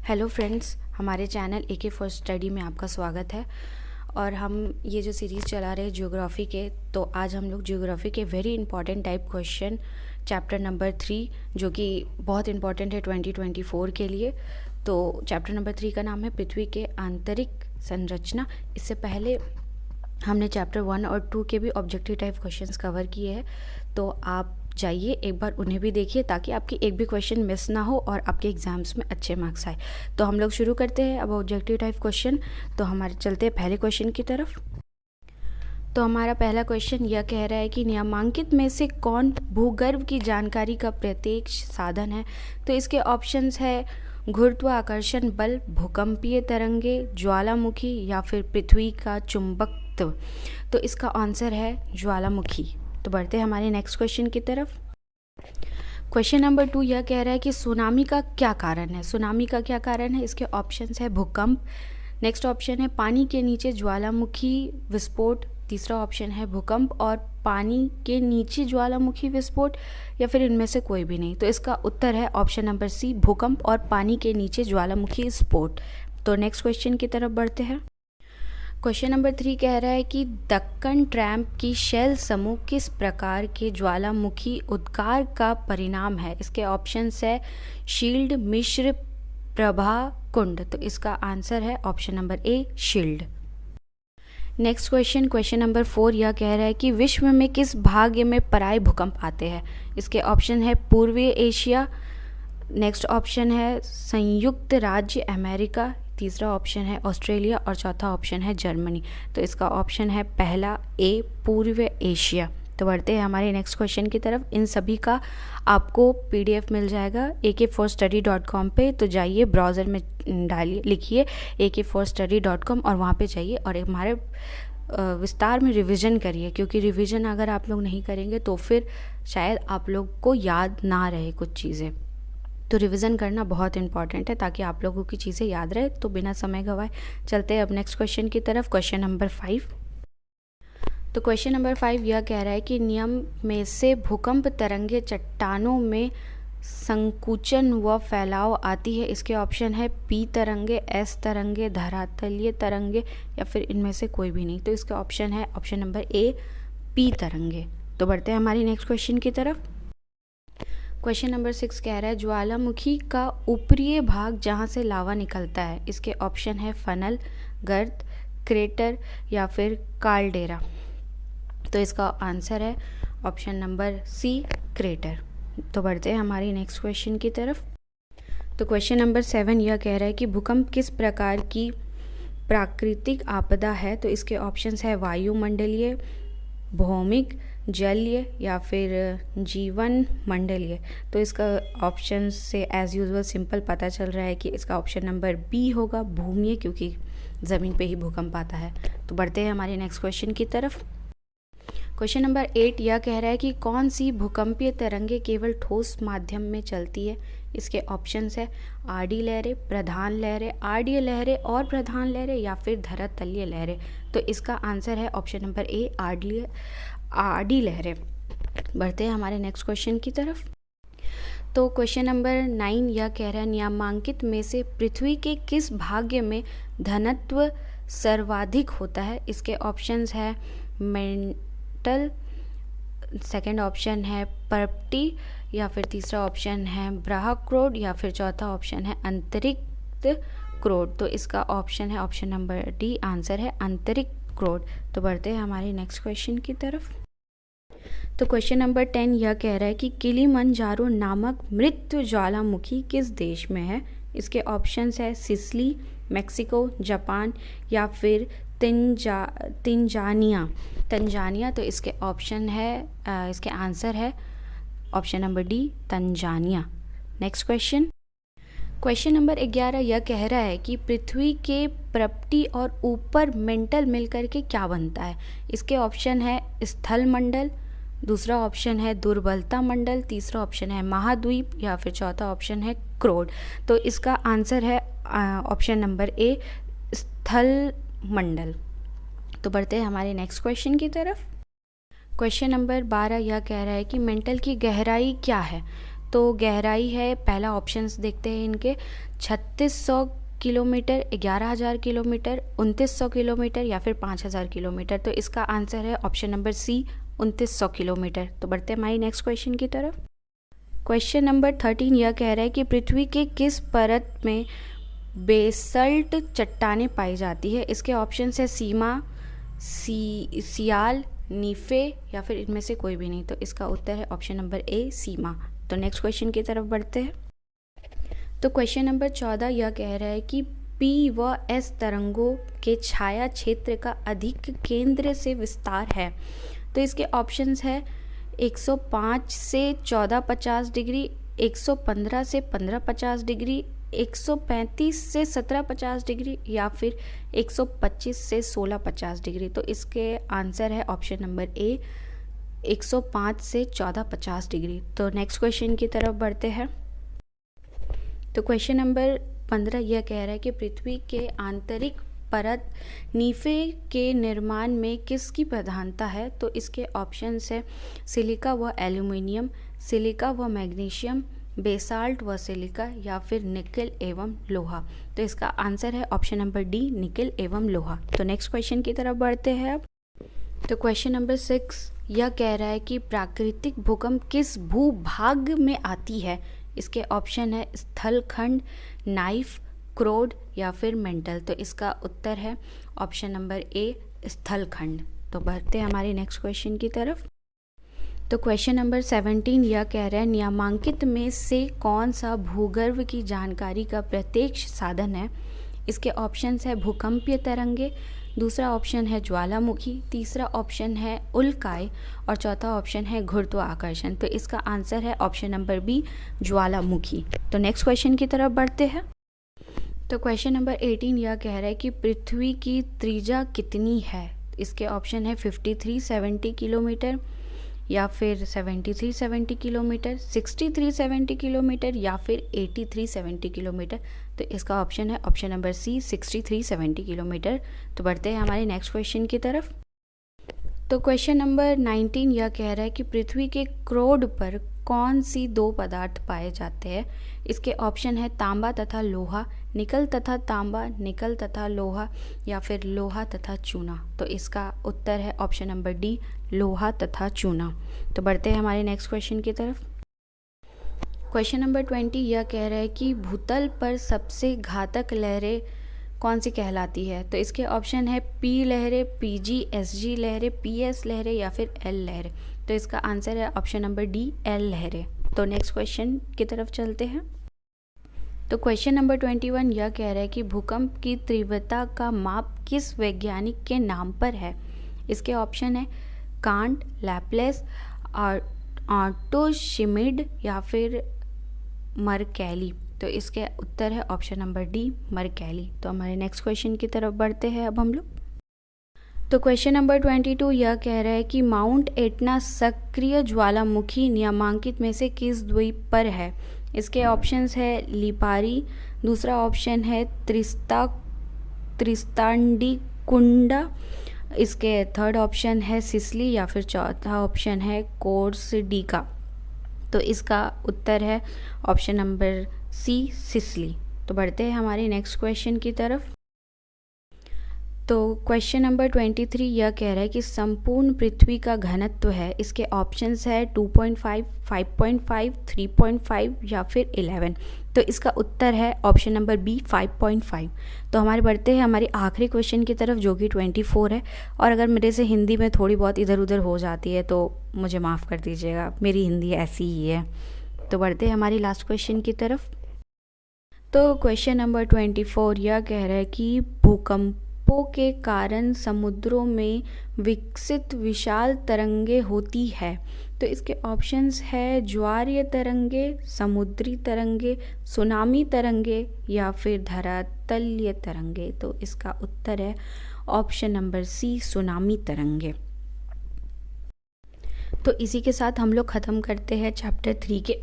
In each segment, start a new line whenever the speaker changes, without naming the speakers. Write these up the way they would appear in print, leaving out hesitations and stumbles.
Hello friends, हमारे channel AK for study में आपका स्वागत है। और हम ये जो सीरीज़ चला रहे हैं ज्योग्राफी के, तो आज हम लोग ज्योग्राफी के very important type question chapter number 3, जो कि बहुत इंपॉर्टेंट है 2024 के लिए। तो चैप्टर नंबर 3 का नाम है पृथ्वी के आंतरिक संरचना। इससे पहले हमने चैप्टर 1 और 2 के भी ऑब्जेक्टिव टाइप क्वेश्चंस कवर किए हैं, तो आप जाइए एक बार उन्हें भी देखिए ताकि आपकी एक भी क्वेश्चन मिस ना हो और आपके एग्जाम्स में अच्छे मार्क्स आए। तो हम लोग शुरू करते हैं अब ऑब्जेक्टिव टाइप क्वेश्चन। तो हमारे चलते हैं पहले क्वेश्चन की तरफ। तो हमारा पहला क्वेश्चन यह कह रहा है कि निम्नलिखित में से कौन भूगर्भ की जानकारी का प्रत्यक्ष साधन है। तो इसके ऑप्शंस है गुरुत्वाकर्षण बल, भूकंपीय तरंगे, ज्वालामुखी या फिर पृथ्वी का चुंबकत्व। तो इसका आंसर है ज्वालामुखी। तो बढ़ते हैं हमारे नेक्स्ट क्वेश्चन की तरफ। क्वेश्चन नंबर 2 यह कह रहा है कि सुनामी का क्या कारण है। सुनामी का क्या कारण है, इसके ऑप्शंस है भूकंप, नेक्स्ट ऑप्शन है पानी के नीचे ज्वालामुखी विस्फोट, तीसरा ऑप्शन है भूकंप और पानी के नीचे ज्वालामुखी विस्फोट, या फिर इनमें से कोई भी नहीं। तो इसका उत्तर है ऑप्शन नंबर सी, भूकंप और पानी के नीचे ज्वालामुखी विस्फोट। तो नेक्स्ट क्वेश्चन की तरफ बढ़ते हैं। क्वेश्चन नंबर 3 कह रहा है कि दक्कन ट्रैम्प की शैल समूह किस प्रकार के ज्वालामुखी उद्गार का परिणाम है। इसके ऑप्शंस है शील्ड, मिश्र, प्रभा, कुंड। तो इसका आंसर है option number A, shield. Next question number 4 यह कह रहा है कि विश्व में किस भाग में पराय भूकंप आते हैं। इसके ऑप्शन है पूर्वी एशिया, नेक्स्ट ऑप्शन है संयुक्त राज्य अमेरिका, तीसरा ऑप्शन है ऑस्ट्रेलिया और चौथा ऑप्शन है जर्मनी। तो इसका ऑप्शन है पहला ए, पूर्व एशिया। तो बढ़ते हैं हमारे नेक्स्ट क्वेश्चन की तरफ। इन सभी का आपको पीडीएफ मिल जाएगा ak4study.com पे। तो जाइए ब्राउज़र में डालिए, लिखिए ak4study.com और वहाँ पे जाइए और हमारे विस्तार में रिवीजन करिए, क्योंकि रिवीजन अगर आप लोग नहीं करेंगे तो फिर शायद आप लोग को याद ना रहे कुछ चीज़ें। तो रिवीजन करना बहुत इंपॉर्टेंट है ताकि आप लोगों की चीज़ें याद रहे। तो बिना समय गवाए चलते हैं अब नेक्स्ट क्वेश्चन की तरफ। Question number 5। तो क्वेश्चन नंबर 5 यह कह रहा है कि नियम में से भूकंप तरंगे चट्टानों में संकुचन व फैलाव आती है। इसके ऑप्शन है पी तरंगे, एस तरंगे, धरातलीय तरंगे, या फिर इनमें से कोई भी नहीं। तो इसका ऑप्शन है ऑप्शन नंबर ए, पी तरंगे। तो बढ़ते हैं हमारी नेक्स्ट क्वेश्चन की तरफ। क्वेश्चन नंबर 6 कह रहा है ज्वालामुखी का ऊपरी भाग जहाँ से लावा निकलता है। इसके ऑप्शन है फनल, गर्त, क्रेटर या फिर कार्लडेरा। तो इसका आंसर है ऑप्शन नंबर सी, क्रेटर। तो बढ़ते हैं हमारी नेक्स्ट क्वेश्चन की तरफ। तो क्वेश्चन नंबर 7 यह कह रहा है कि भूकंप किस प्रकार की प्राकृतिक आपदा है। तो इसके ऑप्शंस है वायुमंडलीय, भौमिक, जलीय या फिर जीवन मंडलीय। तो इसका ऑप्शन से एज यूजुअल सिंपल पता चल रहा है कि इसका ऑप्शन नंबर बी होगा, भूमीय, क्योंकि ज़मीन पे ही भूकंप आता है। तो बढ़ते हैं हमारे नेक्स्ट क्वेश्चन की तरफ। क्वेश्चन नंबर 8 यह कह रहा है कि कौन सी भूकंपीय तरंगे केवल ठोस माध्यम में चलती है। इसके ऑप्शंस है आड़ी लहरें, प्रधान लहरें, आड़ीय लहरें और प्रधान लहरें, या फिर धरातलीय लहरें। तो इसका आंसर है ऑप्शन नंबर ए, आड़ी लहरें। बढ़ते हैं हमारे नेक्स्ट क्वेश्चन की तरफ। तो क्वेश्चन नंबर 9 यह कह रहा है निम्नलिखित में से पृथ्वी के किस भाग में घनत्व सर्वाधिक होता है। इसके ऑप्शंस है मेंटल, सेकंड ऑप्शन है पर्पटी, या फिर तीसरा ऑप्शन है ब्राहक्रोड, या फिर चौथा ऑप्शन है अंतरिक्ष क्रोड। तो इसका ऑप्शन है ऑप्शन नंबर डी, आंसर है अंतरिक्ष क्रोड। तो बढ़ते हैं हमारे नेक्स्ट क्वेश्चन की तरफ। तो क्वेश्चन नंबर 10 यह कह रहा है कि किलिमंजारो नामक मृत ज्वालामुखी किस देश में है। इसके ऑप्शंस है सिसिली, मेक्सिको, जापान या फिर तंजानिया। तो इसके ऑप्शन है इसके आंसर है option number D, Tanzania. Next question number 11 यह कह रहा है कि पृथ्वी के प्रपटी और ऊपर मेंटल मिलकर के क्या बनता है। इसके ऑप्शन है स्थल मंडल, दूसरा ऑप्शन है दुर्बलता मंडल, तीसरा ऑप्शन है महाद्वीप, या फिर चौथा ऑप्शन है क्रोड। तो इसका आंसर है ऑप्शन नंबर ए, स्थल मंडल। तो बढ़ते हैं हमारे नेक्स्ट क्वेश्चन की तरफ। क्वेश्चन नंबर 12 यह कह रहा है कि मेंटल की गहराई क्या है। तो गहराई है, पहला ऑप्शंस देखते हैं इनके, 3600 किलोमीटर, 11,000 किलोमीटर, 2900 किलोमीटर या फिर 5,000 किलोमीटर। तो इसका आंसर है ऑप्शन नंबर सी, 2900 किलोमीटर। तो बढ़ते हैं हमारी नेक्स्ट क्वेश्चन की तरफ। क्वेश्चन नंबर 13 यह कह रहा है कि पृथ्वी के किस परत में बेसल्ट चट्टानें पाई जाती है। इसके ऑप्शन है सीमा, सियाल, नीफे या फिर इनमें से कोई भी नहीं। तो इसका उत्तर है ऑप्शन नंबर ए, सीमा। तो नेक्स्ट क्वेश्चन की तरफ बढ़ते हैं। तो क्वेश्चन नंबर 14 यह कह रहा है कि पी व एस तरंगों के छाया क्षेत्र का अधिक केंद्र से विस्तार है। तो इसके ऑप्शंस है 105 से 1450 डिग्री, 115 से 1550 डिग्री, 135 से 1750 डिग्री या फिर 125 से 1650 डिग्री। तो इसके आंसर है ऑप्शन नंबर ए, 105 से 1450 डिग्री। तो नेक्स्ट क्वेश्चन की तरफ बढ़ते हैं। तो क्वेश्चन नंबर 15 यह कह रहा है कि पृथ्वी के आंतरिक परत नीफे के निर्माण में किसकी प्रधानता है। तो इसके ऑप्शंस है सिलिका व एल्यूमिनियम, सिलिका व मैग्नीशियम, बेसाल्ट व सिलिका या फिर निकेल एवं लोहा। तो इसका आंसर है ऑप्शन नंबर डी, निकेल एवं लोहा। तो नेक्स्ट क्वेश्चन की तरफ बढ़ते हैं अब। तो क्वेश्चन नंबर 6 यह कह रहा है कि प्राकृतिक भूकंप किस भूभाग में आती है। इसके ऑप्शन है स्थलखंड, नाइफ, क्रोड या फिर मेंटल। तो इसका उत्तर है ऑप्शन नंबर ए, स्थलखंड। तो बढ़ते हैं हमारे नेक्स्ट क्वेश्चन की तरफ। तो क्वेश्चन नंबर 17 यह कह रहा है निम्नलिखित में से कौन सा भूगर्भ की जानकारी का प्रत्यक्ष साधन है। इसके ऑप्शंस है भूकंपीय तरंगे, दूसरा ऑप्शन है ज्वालामुखी, तीसरा ऑप्शन है उल्काएं और चौथा ऑप्शन है गुरुत्वाकर्षण। तो इसका आंसर है ऑप्शन नंबर बी, ज्वालामुखी। तो नेक्स्ट क्वेश्चन की तरफ बढ़ते हैं। तो क्वेश्चन नंबर 18 यह कह रहा है कि पृथ्वी की त्रिज्या कितनी है। इसके ऑप्शन है 5370 किलोमीटर या फिर 7370 किलोमीटर, 6370 किलोमीटर या फिर 8370 किलोमीटर। तो इसका ऑप्शन है ऑप्शन नंबर सी, 6370 किलोमीटर। तो बढ़ते हैं हमारे नेक्स्ट क्वेश्चन की तरफ। तो क्वेश्चन नंबर 19 यह कह रहा है कि पृथ्वी के क्रोड पर कौन सी दो पदार्थ पाए जाते हैं। इसके ऑप्शन है तांबा तथा लोहा, निकल तथा तांबा, निकल तथा लोहा या फिर लोहा तथा चूना। तो इसका उत्तर है ऑप्शन नंबर डी, लोहा तथा चूना। तो बढ़ते हैं हमारे नेक्स्ट क्वेश्चन की तरफ। क्वेश्चन नंबर 20 यह कह रहा है कि भूतल पर सबसे घातक लहरें कौन सी कहलाती है। तो इसके ऑप्शन है पी लहरें, पीजी, एसजी लहरें, पीएस लहरें या फिर एल लहरें। तो इसका आंसर है ऑप्शन नंबर डी, एल लहरें। तो नेक्स्ट क्वेश्चन की तरफ चलते हैं। तो क्वेश्चन नंबर 21 यह कह रहा है कि भूकंप की तीव्रता का माप किस वैज्ञानिक के नाम पर है। इसके ऑप्शन है कांट, लैप्लेस, आर्टोशिमिड या फिर मरकैली। तो इसके उत्तर है ऑप्शन नंबर डी, मरकैली। तो हमारे नेक्स्ट क्वेश्चन की तरफ बढ़ते हैं अब हम लोग। तो क्वेश्चन नंबर 22 यह कह रहा है कि माउंट एटना सक्रिय ज्वालामुखी निम्नलिखित में से किस द्वीप पर है। इसके ऑप्शंस है लिपारी, दूसरा ऑप्शन है त्रिस्तांडी कुंडा, इसके थर्ड ऑप्शन है सिसली या फिर चौथा ऑप्शन है कोर्सिडिका। तो इसका उत्तर है ऑप्शन नंबर सी, सिसली। तो बढ़ते हैं हमारे नेक्स्ट क्वेश्चन की तरफ। तो क्वेश्चन नंबर 23 यह कह रहा है कि संपूर्ण पृथ्वी का घनत्व है। इसके ऑप्शंस है 2.5, 5.5, 3.5 या फिर 11। तो इसका उत्तर है ऑप्शन नंबर बी, 5.5। तो हमारे बढ़ते हैं हमारी आखिरी क्वेश्चन की तरफ जो कि 24 है। और अगर मेरे से हिंदी में थोड़ी बहुत इधर उधर हो जाती है तो मुझे माफ़ कर दीजिएगा, मेरी हिंदी ऐसी ही है। तो बढ़ते हैं हमारी लास्ट क्वेश्चन की तरफ। तो क्वेश्चन नंबर 24 यह कह रहा है कि भूकंपों के कारण समुद्रों में विकसित विशाल तरंगे होती है। तो इसके ऑप्शंस है ज्वारीय तरंगे, समुद्री तरंगे, सुनामी तरंगे या फिर धरातलीय तरंगे। तो इसका उत्तर है ऑप्शन नंबर सी, सुनामी तरंगे। तो इसी के साथ हम लोग ख़त्म करते हैं चैप्टर 3 के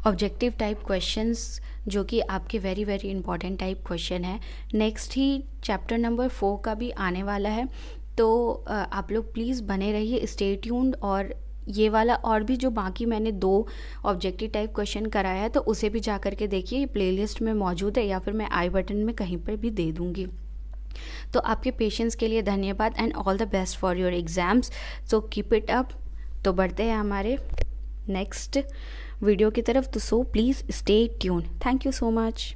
ऑब्जेक्टिव टाइप क्वेश्चंस, जो कि आपके very very important type question है। नेक्स्ट ही चैप्टर नंबर 4 का भी आने वाला है। तो आप लोग प्लीज़ बने रहिए, स्टे ट्यून्ड। और ये वाला और भी जो बाकी मैंने 2 ऑब्जेक्टिव टाइप क्वेश्चन कराया है तो उसे भी जा कर के देखिए, ये प्लेलिस्ट में मौजूद है या फिर मैं आई बटन में कहीं पर भी दे दूँगी। तो आपके पेशेंस के लिए धन्यवाद and all the best for your exams. So keep it up. तो बढ़ते हैं हमारे नेक्स्ट वीडियो की तरफ, तो so please stay tune. Thank you so much.